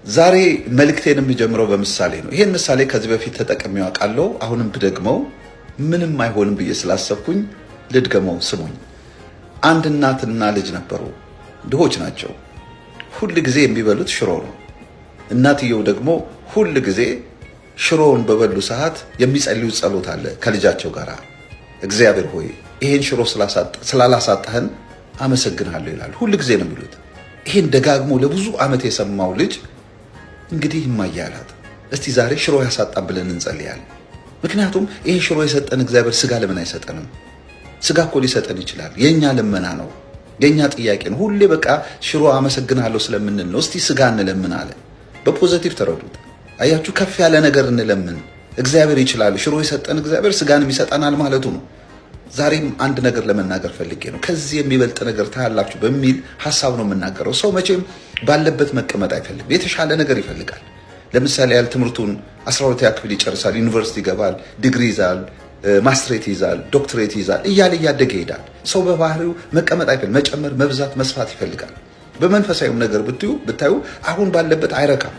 ዛሬ መልእክቴን የምጀምረው በምሳሌ ነው። ይሄን ምሳሌ ከዚህ በፊት ተጠቅሜው አውቃለሁ። አሁንም ብደግመው ምንም አይሆንም ብዬ ስላሰብኩኝ ልድገመው። ስሙኝ። አንድ እናትና ልጅ ነበሩ። ድሆች ናቸው። ሁል ጊዜ የሚበሉት ሽሮ ነው። እናትየው ደግሞ ሁል ጊዜ ሽሮውን በበሉ ሰዓት የሚጸልዩት ጸሎት አለ ከልጃቸው ጋር። እግዚአብሔር ሆይ ይሄን ሽሮ ስላላሳጣህን አመሰግናለሁ ይላል። ሁል ጊዜ ነው የሚሉት። ይሄን ደጋግሞ ለብዙ ዓመት የሰማው ልጅ እንግዲህ ይማያላት፣ እስቲ ዛሬ ሽሮ ያሳጣን ብለን እንጸልያለን። ምክንያቱም ይሄ ሽሮ የሰጠን እግዚአብሔር ስጋ ለምን አይሰጠንም? ስጋ እኮ ሊሰጠን ይችላል። የኛ ልመና ነው፣ የኛ ጥያቄ ነው። ሁሌ በቃ ሽሮ አመሰግናለሁ ስለምንል ነው። እስቲ ስጋ እንለምን አለ። በፖዚቲቭ ተረዱት። አያችሁ፣ ከፍ ያለ ነገር እንለምን። እግዚአብሔር ይችላል። ሽሮ የሰጠን እግዚአብሔር ስጋንም ይሰጠናል ማለቱ ነው። ዛሬም አንድ ነገር ለመናገር ፈልጌ ነው። ከዚህ የሚበልጥ ነገር ታያላችሁ በሚል ሐሳብ ነው የምናገረው። ሰው መቼም ባለበት መቀመጥ አይፈልግም፣ የተሻለ ነገር ይፈልጋል። ለምሳሌ ያህል ትምህርቱን 12ኛ ክፍል ይጨርሳል፣ ዩኒቨርሲቲ ይገባል፣ ዲግሪ ይዛል፣ ማስትሬት ይዛል፣ ዶክትሬት ይዛል፣ እያለ እያደገ ይሄዳል። ሰው በባህሪው መቀመጥ አይፈልግም፣ መጨመር፣ መብዛት፣ መስፋት ይፈልጋል። በመንፈሳዊም ነገር ብታዩ አሁን ባለበት አይረካም።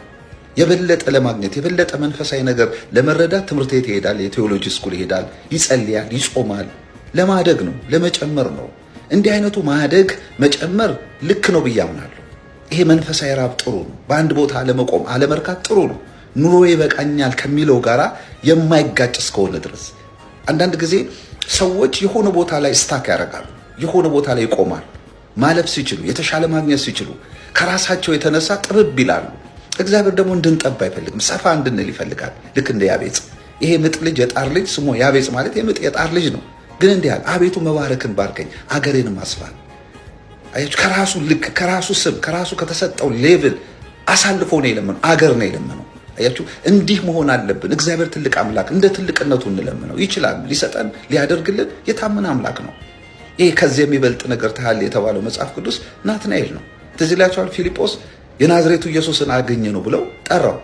የበለጠ ለማግኘት የበለጠ መንፈሳዊ ነገር ለመረዳት ትምህርት ቤት ይሄዳል፣ የቴዎሎጂ ስኩል ይሄዳል፣ ይጸልያል፣ ይጾማል። ለማደግ ነው፣ ለመጨመር ነው። እንዲህ አይነቱ ማደግ መጨመር ልክ ነው ብዬ አምናለሁ። ይሄ መንፈሳዊ ራብ ጥሩ ነው። በአንድ ቦታ አለመቆም አለመርካት ጥሩ ነው። ኑሮ ይበቃኛል ከሚለው ጋራ የማይጋጭ እስከሆነ ድረስ አንዳንድ ጊዜ ሰዎች የሆነ ቦታ ላይ ስታክ ያደርጋሉ፣ የሆነ ቦታ ላይ ይቆማሉ። ማለፍ ሲችሉ፣ የተሻለ ማግኘት ሲችሉ ከራሳቸው የተነሳ ጥብብ ይላሉ። እግዚአብሔር ደግሞ እንድንጠባ አይፈልግም፣ ሰፋ እንድንል ይፈልጋል። ልክ እንደ ያቤጽ። ይሄ ምጥ ልጅ የጣር ልጅ ስሙ ያቤጽ ማለት የምጥ የጣር ልጅ ነው። ግን እንዲህ አለ፣ አቤቱ መባረክን ባርከኝ፣ አገሬንም አስፋል። አያችሁ፣ ከራሱ ልክ፣ ከራሱ ስም፣ ከራሱ ከተሰጠው ሌቭል አሳልፎ ነው የለመነው፣ አገር ነው የለመነው። አያችሁ፣ እንዲህ መሆን አለብን። እግዚአብሔር ትልቅ አምላክ፣ እንደ ትልቅነቱ እንለምነው። ይችላል፣ ሊሰጠን ሊያደርግልን የታመነ አምላክ ነው። ይሄ ከዚህ የሚበልጥ ነገር ታያለ የተባለው መጽሐፍ ቅዱስ ናትናኤል ነው። ትዝ ይላችኋል፣ ፊልጶስ የናዝሬቱ ኢየሱስን አገኘ ነው ብለው ጠራው።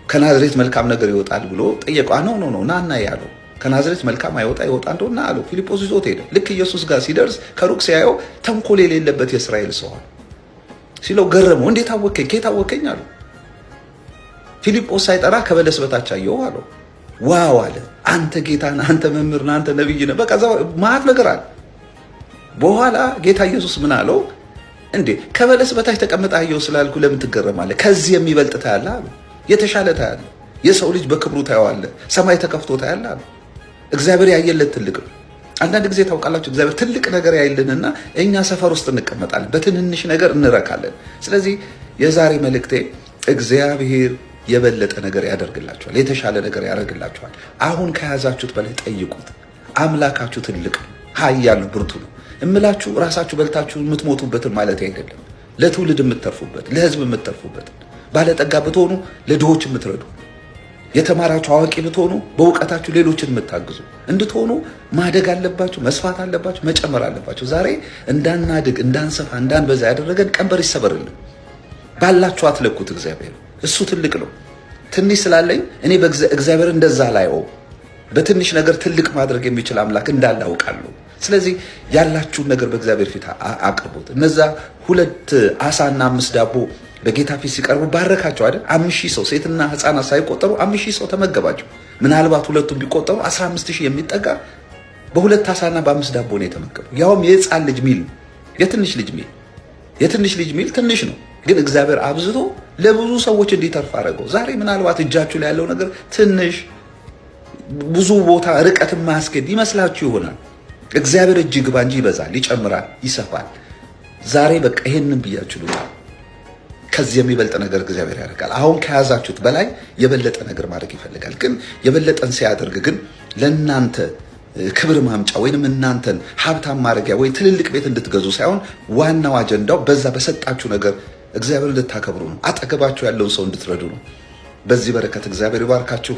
ከናዝሬት መልካም ነገር ይወጣል ብሎ ጠየቀው። ነው ናና ያለው ከናዝሬት መልካም ይወጣ እንደሆነ አለው። ፊልጶስ ይዞት ሄደ። ልክ ኢየሱስ ጋር ሲደርስ ከሩቅ ሲያየው ተንኮል የሌለበት የእስራኤል ሰው ሲለው ገረመው። እንዴት አወከኝ? ከየት አወከኝ አለው። ፊልጶስ ሳይጠራ ከበለስ በታች አየው አለው። ዋው አለ። አንተ ጌታ ነህ፣ አንተ መምህር ነህ፣ አንተ ነብይ ነህ። በቃ ማት ነገር አለ። በኋላ ጌታ ኢየሱስ ምን አለው? እንዴ ከበለስ በታች ተቀምጠህ አየው ስላልኩ ለምን ትገረማለህ? ከዚህ የሚበልጥ ታያለህ አለው። የተሻለ ታያለህ። የሰው ልጅ በክብሩ ታየዋለህ። ሰማይ ተከፍቶ ታያለህ አለው። እግዚአብሔር ያየለት ትልቅ ነው። አንዳንድ ጊዜ ታውቃላችሁ፣ እግዚአብሔር ትልቅ ነገር ያይልንና እኛ ሰፈር ውስጥ እንቀመጣለን፣ በትንንሽ ነገር እንረካለን። ስለዚህ የዛሬ መልእክቴ እግዚአብሔር የበለጠ ነገር ያደርግላችኋል፣ የተሻለ ነገር ያደርግላችኋል። አሁን ከያዛችሁት በላይ ጠይቁት። አምላካችሁ ትልቅ ነው፣ ኃያል ብርቱ ነው። እምላችሁ ራሳችሁ በልታችሁ የምትሞቱበትን ማለት አይደለም፣ ለትውልድ የምትተርፉበት፣ ለሕዝብ የምትተርፉበት፣ ባለጠጋ ብትሆኑ ለድሆች የምትረዱ፣ የተማራችሁ አዋቂ ብትሆኑ በእውቀታችሁ ሌሎችን የምታግዙ እንድትሆኑ ማደግ አለባችሁ፣ መስፋት አለባችሁ፣ መጨመር አለባችሁ። ዛሬ እንዳናድግ፣ እንዳንሰፋ፣ እንዳንበዛ ያደረገን ቀንበር ይሰበርልን። ባላችሁ አትለኩት። እግዚአብሔር እሱ ትልቅ ነው። ትንሽ ስላለኝ እኔ እግዚአብሔር እንደዛ ላይው በትንሽ ነገር ትልቅ ማድረግ የሚችል አምላክ እንዳለ አውቃለሁ። ስለዚህ ያላችሁን ነገር በእግዚአብሔር ፊት አቅርቡት። እነዛ 2 ዓሳና 5 ዳቦ በጌታ ፊት ሲቀርቡ ባረካቸው አይደል? 5000 ሰው ሴትና ሕፃናት ሳይቆጠሩ 5000 ሰው ተመገባቸው። ምናልባት ሁለቱም ቢቆጠሩ 15000 የሚጠጋ በ2 ዓሳና በ5 ዳቦ ነው የተመገበው። ያውም የሕፃን ልጅ ሚል፣ የትንሽ ልጅ ሚል። የትንሽ ልጅ ሚል ትንሽ ነው፣ ግን እግዚአብሔር አብዝቶ ለብዙ ሰዎች እንዲተርፍ አደረገው። ዛሬ ምናልባት እጃችሁ ላይ ያለው ነገር ትንሽ፣ ብዙ ቦታ ርቀት ማያስኬድ ይመስላችሁ ይሆናል። እግዚአብሔር እጅ ግባ እንጂ ይበዛል፣ ይጨምራል፣ ይሰፋል። ዛሬ በቃ ይሄንን ብያችሁ ልውጣ። ከዚህ የሚበልጥ ነገር እግዚአብሔር ያደርጋል። አሁን ከያዛችሁት በላይ የበለጠ ነገር ማድረግ ይፈልጋል። ግን የበለጠን ሲያደርግ ግን ለእናንተ ክብር ማምጫ ወይንም እናንተን ሀብታም ማድረጊያ ወይ ትልልቅ ቤት እንድትገዙ ሳይሆን ዋናው አጀንዳው በዛ በሰጣችሁ ነገር እግዚአብሔር እንድታከብሩ ነው። አጠገባችሁ ያለውን ሰው እንድትረዱ ነው። በዚህ በረከት እግዚአብሔር ይባርካችሁ።